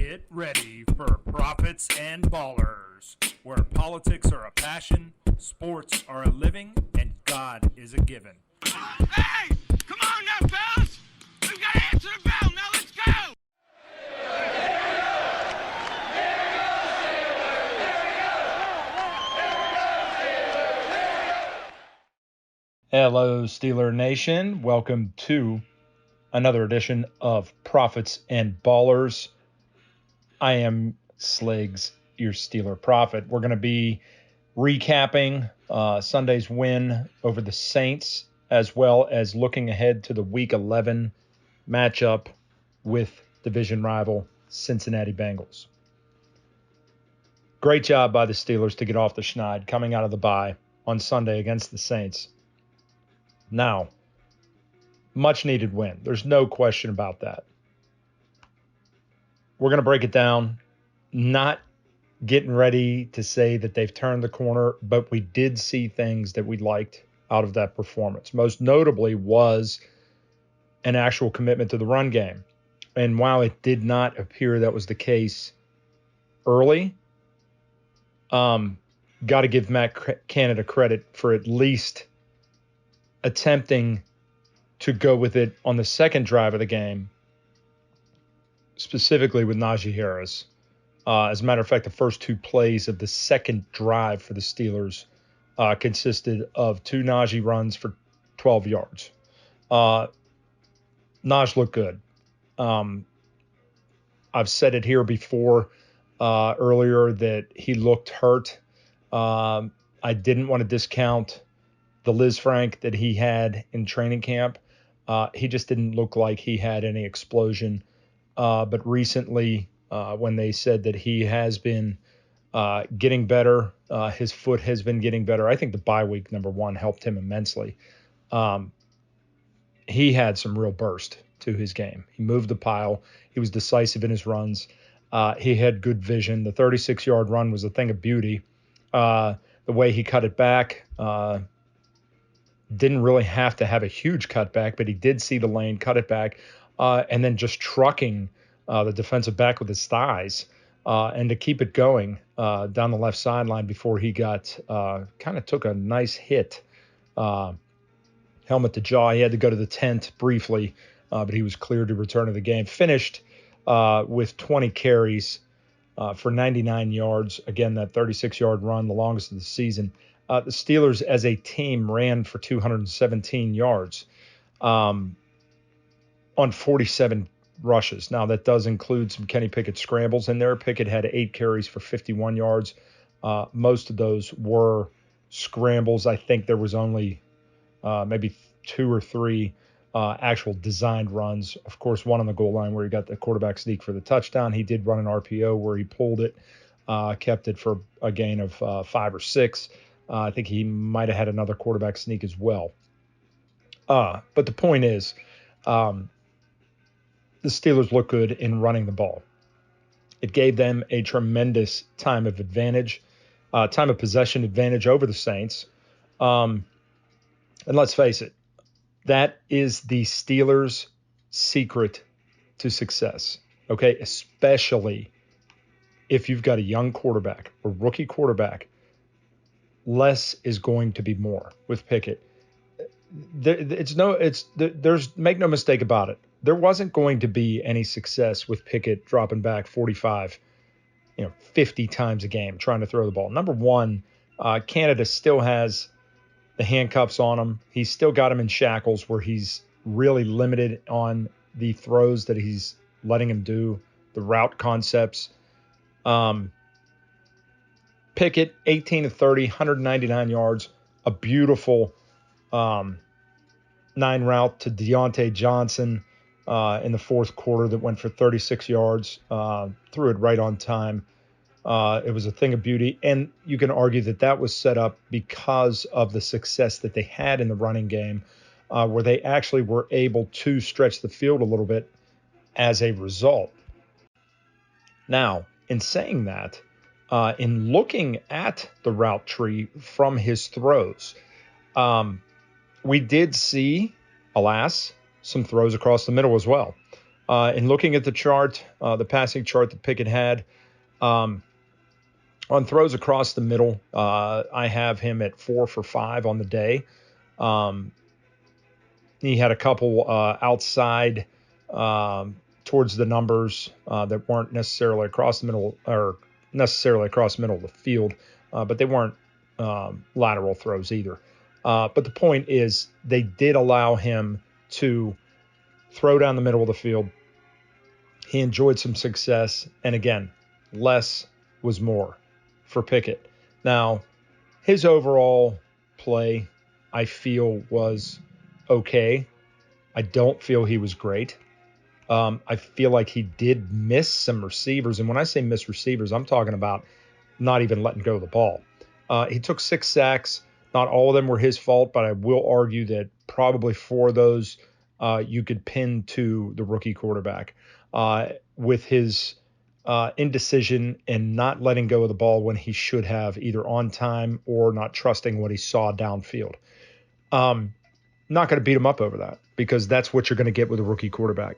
Get ready for Prophets and Ballers, where politics are a passion, sports are a living, and God is a given. Hey! Come on now, fellas! We've got to answer the bell. Now let's go! Hello, Steeler Nation. Welcome to another edition of Prophets and Ballers. I am Sliggs, your Steeler Prophet. We're going to be recapping Sunday's win over the Saints, as well as looking ahead to the Week 11 matchup with division rival Cincinnati Bengals. Great job by the Steelers to get off the schneid coming out of the bye on Sunday against the Saints. Now, much needed win. There's no question about that. We're going to break it down, not getting ready to say that they've turned the corner, but we did see things that we liked out of that performance. Most notably was an actual commitment to the run game. And while it did not appear that was the case early, got to give Matt Canada credit for at least attempting to go with it on the second drive of the game, specifically with Najee Harris. As a matter of fact, the first two plays of the second drive for the Steelers consisted of two Najee runs for 12 yards. Najee looked good. I've said it here before earlier that he looked hurt. I didn't want to discount the Liz Frank that he had in training camp. He just didn't look like he had any explosion. But recently, when they said that he has been getting better, his foot has been getting better. I think the bye week, number one, helped him immensely. He had some real burst to his game. He moved the pile. He was decisive in his runs. He had good vision. The 36-yard run was a thing of beauty. The way he cut it back, didn't really have to have a huge cutback, but he did see the lane, cut it back, and then just trucking the defensive back with his thighs, and to keep it going down the left sideline before he got kind of took a nice hit, helmet to jaw. He had to go to the tent briefly, but he was cleared to return to the game. Finished with 20 carries for 99 yards. Again, that 36-yard run, the longest of the season. The Steelers as a team ran for 217 yards on 47 rushes. Now, that does include some Kenny Pickett scrambles in there. Pickett had 8 carries for 51 yards. Most of those were scrambles. I think there was only maybe 2 or 3 actual designed runs. Of course, one on the goal line where he got the quarterback sneak for the touchdown. He did run an RPO where he pulled it, kept it for a gain of 5 or 6. I think he might have had another quarterback sneak as well. But the point is, the Steelers look good in running the ball. It gave them a tremendous time of possession advantage over the Saints. And let's face it, that is the Steelers' secret to success. Okay, especially if you've got a young quarterback or rookie quarterback. Less is going to be more with Pickett. There's make no mistake about it. There wasn't going to be any success with Pickett dropping back 45, 50 times a game trying to throw the ball. Number one, Canada still has the handcuffs on him. He's still got him in shackles where he's really limited on the throws that he's letting him do, the route concepts. Pickett, 18 of 30, 199 yards, a beautiful 9 route to Deontay Johnson in the fourth quarter that went for 36 yards, threw it right on time. It was a thing of beauty, and you can argue that that was set up because of the success that they had in the running game, where they actually were able to stretch the field a little bit as a result. Now, in saying that, in looking at the route tree from his throws, we did see, alas, some throws across the middle as well. In looking at the chart, the passing chart that Pickett had, on throws across the middle, I have him at 4 for 5 on the day. He had a couple outside towards the numbers that weren't necessarily across the middle of the field, but they weren't lateral throws either. But the point is, they did allow him to throw down the middle of the field. He enjoyed some success, and again, less was more for Pickett. Now, his overall play, I feel, was okay. I don't feel he was great. I feel like he did miss some receivers. And when I say miss receivers, I'm talking about not even letting go of the ball. He took 6 sacks. Not all of them were his fault, but I will argue that probably 4 of those you could pin to the rookie quarterback with his indecision and not letting go of the ball when he should have, either on time or not trusting what he saw downfield. Not going to beat him up over that, because that's what you're going to get with a rookie quarterback.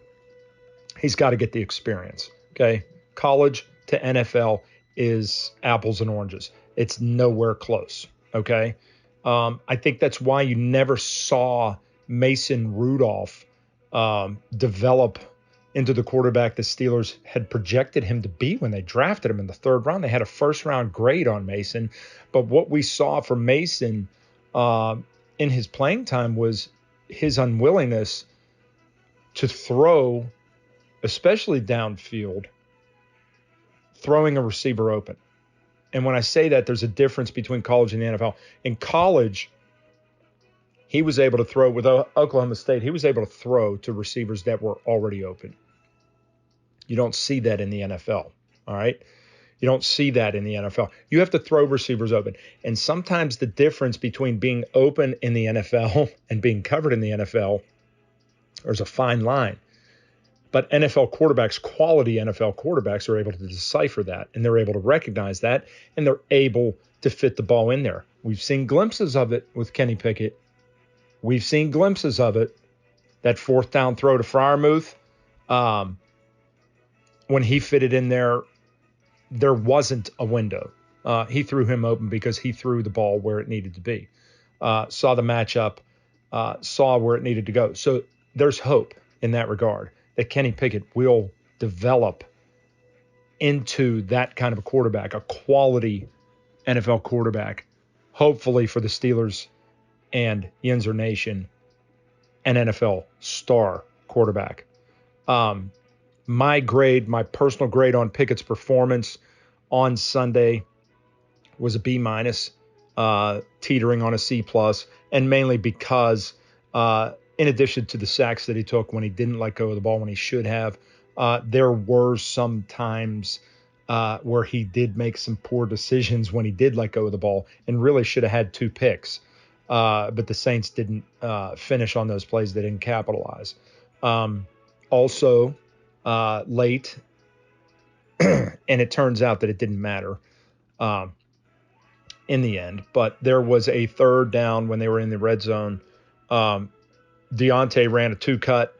He's got to get the experience. Okay. College to NFL is apples and oranges. It's nowhere close. Okay. I think that's why you never saw Mason Rudolph develop into the quarterback the Steelers had projected him to be when they drafted him in the 3rd round. They had a first-round grade on Mason, but what we saw from Mason in his playing time was his unwillingness to throw, especially downfield, throwing a receiver open. And when I say that, there's a difference between college and the NFL. In college, he was able to throw with Oklahoma State. He was able to throw to receivers that were already open. You don't see that in the NFL. All right. You don't see that in the NFL. You have to throw receivers open. And sometimes the difference between being open in the NFL and being covered in the NFL, there's a fine line. But NFL quarterbacks, quality NFL quarterbacks, are able to decipher that, and they're able to recognize that, and they're able to fit the ball in there. We've seen glimpses of it with Kenny Pickett. We've seen glimpses of it. That 4th down throw to Freiermuth, when he fitted in there, there wasn't a window. He threw him open because he threw the ball where it needed to be. Saw the matchup, saw where it needed to go. So there's hope in that regard, that Kenny Pickett will develop into that kind of a quarterback, a quality NFL quarterback, hopefully for the Steelers and Yinzer Nation, an NFL star quarterback. My personal grade on Pickett's performance on Sunday was a B-, teetering on a C+, and mainly because in addition to the sacks that he took when he didn't let go of the ball when he should have, there were some times where he did make some poor decisions when he did let go of the ball, and really should have had 2 picks. But the Saints didn't finish on those plays. They didn't capitalize. Also, late, and it turns out that it didn't matter in the end, but there was a 3rd down when they were in the red zone. Deontay ran a 2-cut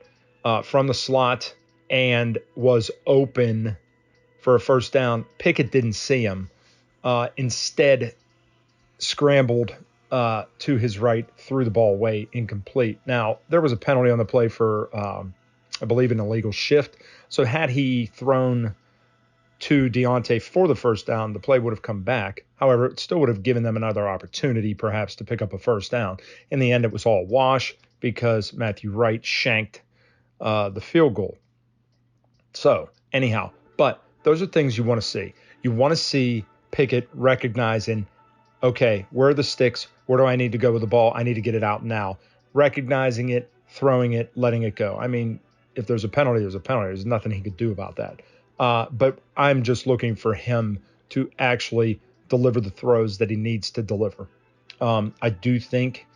from the slot and was open for a 1st down. Pickett didn't see him. Instead, scrambled to his right, threw the ball away, incomplete. Now, there was a penalty on the play for, I believe, an illegal shift. So had he thrown to Deontay for the 1st down, the play would have come back. However, it still would have given them another opportunity, perhaps, to pick up a 1st down. In the end, it was all wash because Matthew Wright shanked the field goal. So, anyhow, but those are things you want to see. You want to see Pickett recognizing, okay, where are the sticks? Where do I need to go with the ball? I need to get it out now. Recognizing it, throwing it, letting it go. I mean, if there's a penalty, there's a penalty. There's nothing he could do about that. But I'm just looking for him to actually deliver the throws that he needs to deliver. I do think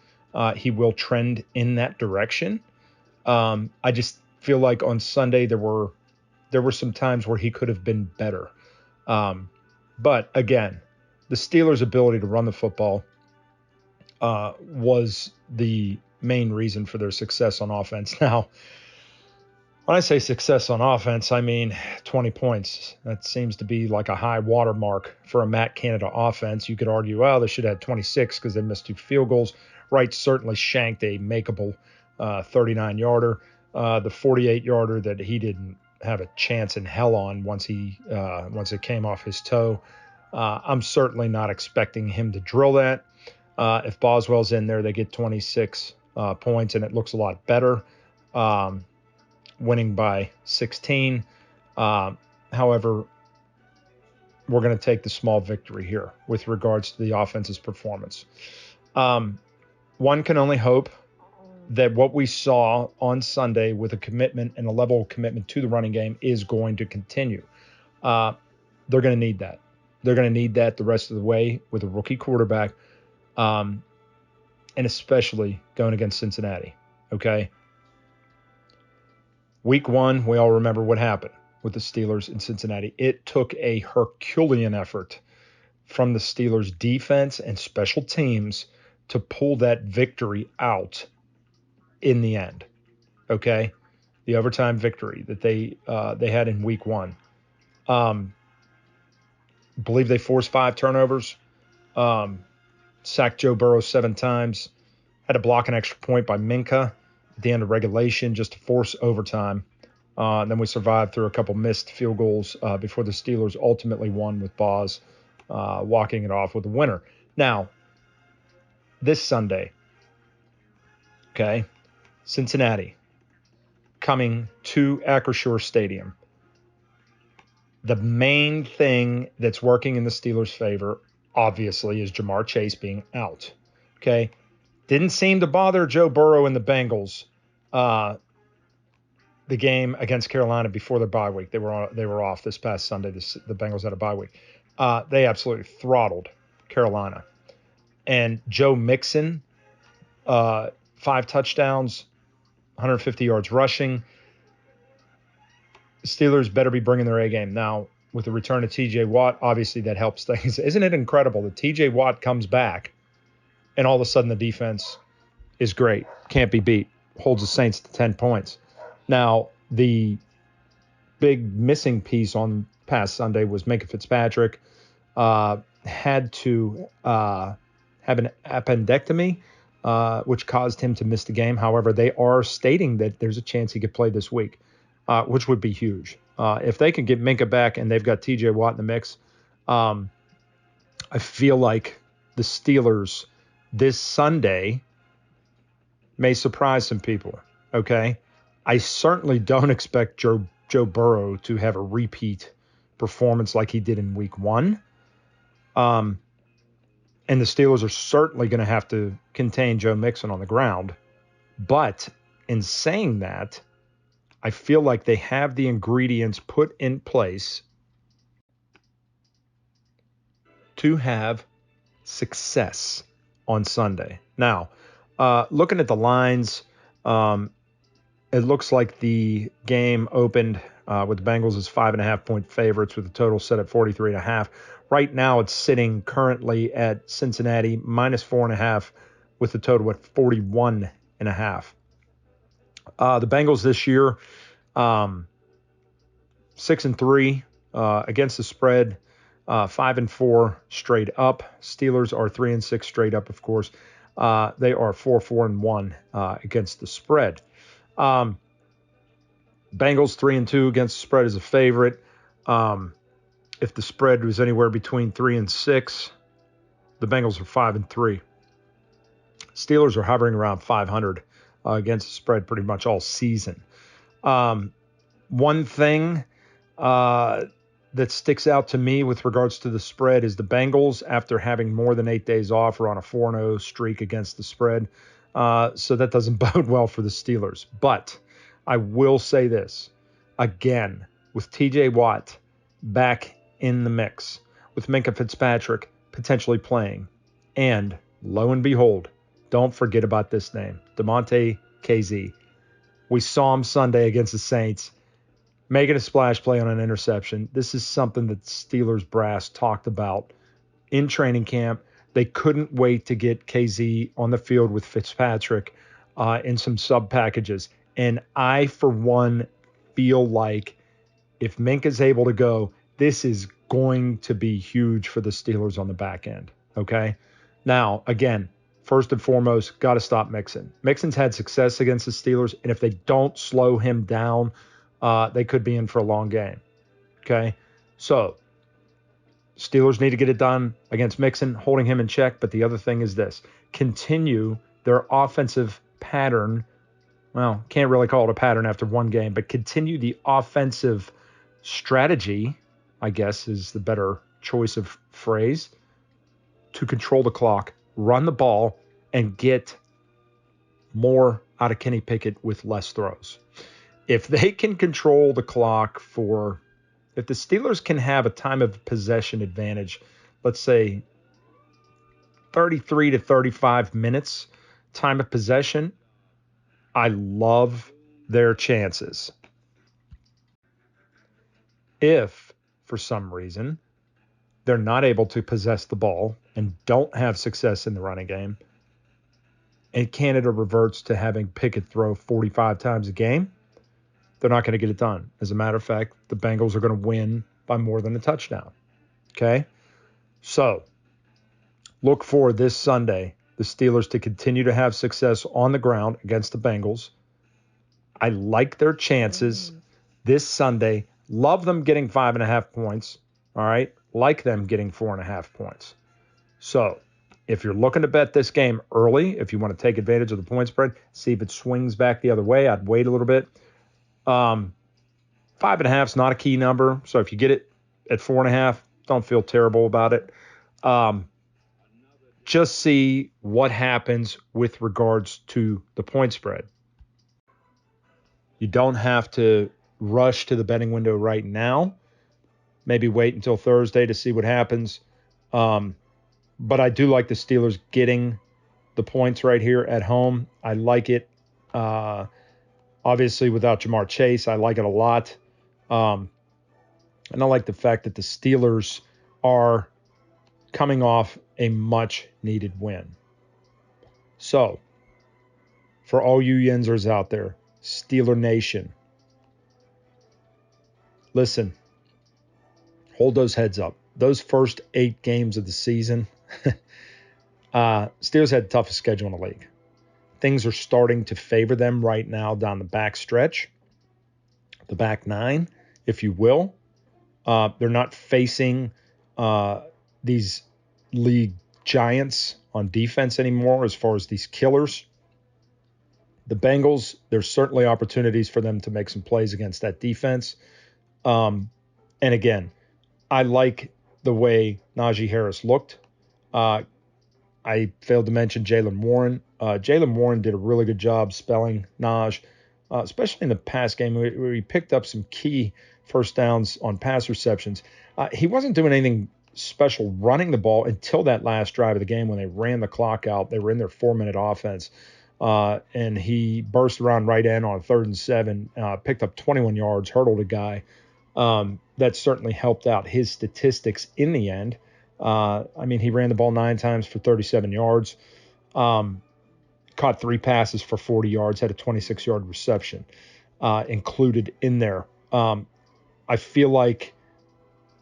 he will trend in that direction. I just feel like on Sunday there were some times where he could have been better. But again, the Steelers' ability to run the football was the main reason for their success on offense. Now, When I say success on offense, I mean 20 points. That seems to be like a high watermark for a Matt Canada offense. You could argue, well, they should have had 26 because they missed 2 field goals. Wright certainly shanked a makeable 39-yarder. The 48-yarder that he didn't have a chance in hell on once it came off his toe. I'm certainly not expecting him to drill that. If Boswell's in there, they get 26 points, and it looks a lot better. Winning by 16. However, we're going to take the small victory here with regards to the offense's performance. One can only hope that what we saw on Sunday with a commitment and a level of commitment to the running game is going to continue. They're going to need that. They're going to need that the rest of the way with a rookie quarterback, and especially going against Cincinnati. Okay? Week 1, we all remember what happened with the Steelers in Cincinnati. It took a Herculean effort from the Steelers defense and special teams to pull that victory out in the end. Okay? The overtime victory that they had in week 1. Believe they forced 5 turnovers. Sacked Joe Burrow 7 times. Had to block an extra point by Minka at the end of regulation just to force overtime. And then we survived through a couple missed field goals before the Steelers ultimately won with Boz walking it off with a winner. Now, this Sunday, okay, Cincinnati coming to Acrisure Stadium. The main thing that's working in the Steelers' favor, obviously, is Jamar Chase being out. Okay? Didn't seem to bother Joe Burrow and the Bengals the game against Carolina before their bye week. They were off this past Sunday. The Bengals had a bye week. They absolutely throttled Carolina. And Joe Mixon, 5 touchdowns, 150 yards rushing. Steelers better be bringing their A game. Now, with the return of TJ Watt, obviously that helps things. Isn't it incredible that TJ Watt comes back and all of a sudden the defense is great, can't be beat, holds the Saints to 10 points. Now, the big missing piece on past Sunday was Minka Fitzpatrick. Had to have an appendectomy, which caused him to miss the game. However, they are stating that there's a chance he could play this week. Which would be huge. If they can get Minka back and they've got TJ Watt in the mix, I feel like the Steelers this Sunday may surprise some people, okay? I certainly don't expect Joe Burrow to have a repeat performance like he did in week 1. And the Steelers are certainly going to have to contain Joe Mixon on the ground. But in saying that, I feel like they have the ingredients put in place to have success on Sunday. Now, looking at the lines, it looks like the game opened with the Bengals as 5.5-point favorites with a total set at 43.5. Right now, it's sitting currently at Cincinnati minus 4.5 with the total at 41.5. The Bengals this year, 6-3 against the spread, 5-4 straight up. Steelers are 3-6 straight up, of course. They are 4-1 against the spread. Bengals 3-2 against the spread as a favorite. If the spread was anywhere between 3 and 6, the Bengals are 5-3. Steelers are hovering around 500 against the spread pretty much all season. One thing that sticks out to me with regards to the spread is the Bengals, after having more than 8 days off, are on a 4-0 streak against the spread. So that doesn't bode well for the Steelers. But I will say this, again, with TJ Watt back in the mix, with Minka Fitzpatrick potentially playing, and lo and behold, don't forget about this name, DeMonte KZ. We saw him Sunday against the Saints, making a splash play on an interception. This is something that Steelers brass talked about in training camp. They couldn't wait to get KZ on the field with Fitzpatrick in some sub packages. And I, for one, feel like if Minka's able to go, this is going to be huge for the Steelers on the back end. Okay. Now, again, first and foremost, got to stop Mixon. Mixon's had success against the Steelers, and if they don't slow him down, they could be in for a long game. Okay. So, Steelers need to get it done against Mixon, holding him in check. But the other thing is this: continue their offensive pattern. Well, can't really call it a pattern after one game, but continue the offensive strategy, I guess is the better choice of phrase, to control the clock, run the ball, and get more out of Kenny Pickett with less throws. If they can control the clock if the Steelers can have a time of possession advantage, let's say 33 to 35 minutes time of possession, I love their chances. If, for some reason, they're not able to possess the ball and don't have success in the running game, and Canada reverts to having Pickett throw 45 times a game, they're not going to get it done. As a matter of fact, the Bengals are going to win by more than a touchdown. Okay? So, look for this Sunday, the Steelers to continue to have success on the ground against the Bengals. I like their chances this Sunday. Love them getting 5.5 points. All right? Like them getting 4.5 points. So, if you're looking to bet this game early, if you want to take advantage of the point spread, see if it swings back the other way, I'd wait a little bit. 5.5 is not a key number. So if you get it at 4.5, don't feel terrible about it. Just see what happens with regards to the point spread. You don't have to rush to the betting window right now. Maybe wait until Thursday to see what happens. But I do like the Steelers getting the points right here at home. I like it. Obviously, without Jamar Chase, I like it a lot. And I like the fact that the Steelers are coming off a much-needed win. So, for all you Yinzers out there, Steeler Nation, listen, hold those heads up. Those first 8 games of the season, Steelers had the toughest schedule in the league. Things are starting to favor them right now down the back stretch, the back 9, if you will. They're not facing these league giants on defense anymore as far as these killers. The Bengals, there's certainly opportunities for them to make some plays against that defense. And again, I like the way Najee Harris looked. I failed to mention Jaylen Warren. Jaylen Warren did a really good job spelling Naj, especially in the pass game where he picked up some key first downs on pass receptions. He wasn't doing anything special running the ball until that last drive of the game when they ran the clock out. They were in their 4-minute offense. And he burst around right in on 3rd and 7, picked up 21 yards, hurdled a guy. That certainly helped out his statistics in the end. He ran the ball 9 times for 37 yards, caught 3 passes for 40 yards, had a 26-yard reception included in there. I feel like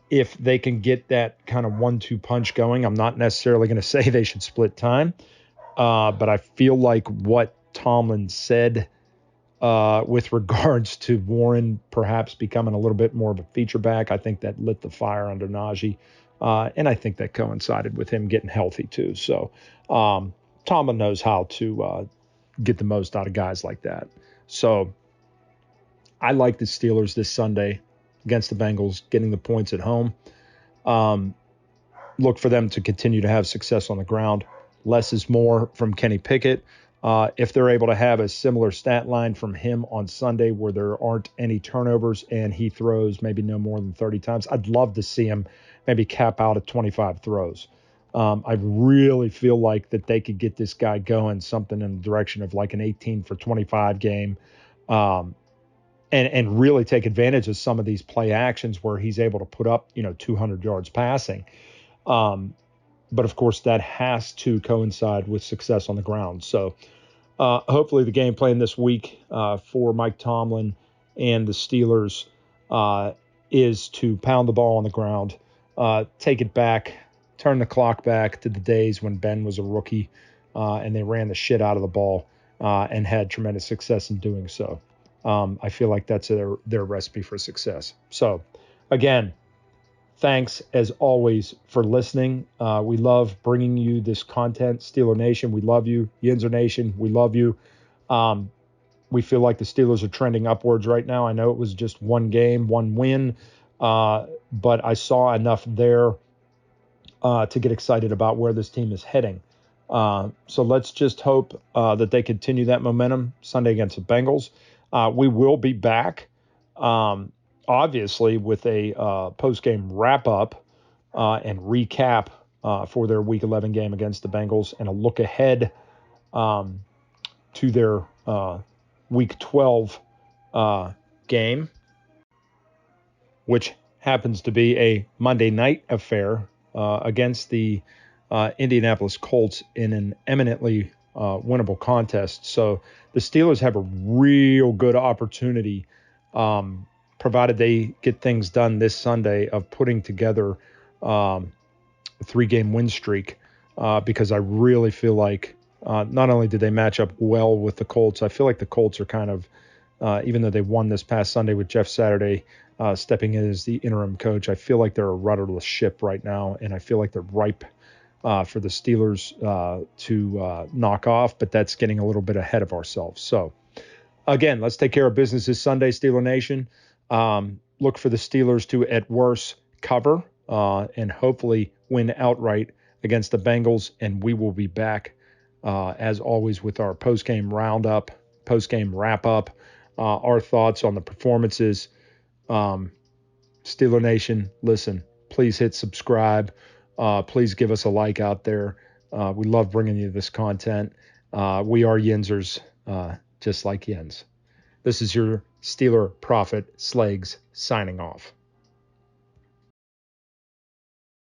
if they can get that kind of 1-2 punch going, I'm not necessarily going to say they should split time, but I feel like what Tomlin said with regards to Warren perhaps becoming a little bit more of a feature back, I think that lit the fire under Najee. And I think that coincided with him getting healthy too. So Tomlin knows how to get the most out of guys like that. So I like the Steelers this Sunday against the Bengals, getting the points at home. Look for them to continue to have success on the ground. Less is more from Kenny Pickett. If they're able to have a similar stat line from him on Sunday where there aren't any turnovers and he throws maybe no more than 30 times, I'd love to see him maybe cap out at 25 throws. I really feel like that they could get this guy going something in the direction of like an 18 for 25 game, and really take advantage of some of these play actions where he's able to put up 200 yards passing. But of course, that has to coincide with success on the ground. So hopefully the game plan this week for Mike Tomlin and the Steelers is to pound the ball on the ground, take it back, turn the clock back to the days when Ben was a rookie, and they ran the shit out of the ball and had tremendous success in doing so. I feel like that's their recipe for success. So, again, thanks as always for listening. We love bringing you this content. Steeler Nation, we love you. Yinzer Nation, we love you. We feel like the Steelers are trending upwards right now. I know it was just one game, one win, but I saw enough there to get excited about where this team is heading. So let's just hope that they continue that momentum Sunday against the Bengals. We will be back, obviously, with a post-game wrap-up and recap for their Week 11 game against the Bengals, and a look ahead to their Week 12 game, which happens to be a Monday night affair against the Indianapolis Colts in an eminently winnable contest. So the Steelers have a real good opportunity, provided they get things done this Sunday, of putting together a 3-game win streak, because I really feel like not only did they match up well with the Colts, I feel like the Colts are kind of, even though they won this past Sunday with Jeff Saturday stepping in as the interim coach, I feel like they're a rudderless ship right now, and I feel like they're ripe for the Steelers to knock off, but that's getting a little bit ahead of ourselves. So, again, let's take care of business this Sunday, Steeler Nation. Look for the Steelers to, at worst, cover and hopefully win outright against the Bengals, and we will be back, as always, with our post-game roundup, post-game wrap-up, our thoughts on the performances. Steeler Nation, listen, please hit subscribe. Please give us a like out there. We love bringing you this content. We are Yinzers, just like Yins. This is your Steeler Prophet Slags signing off.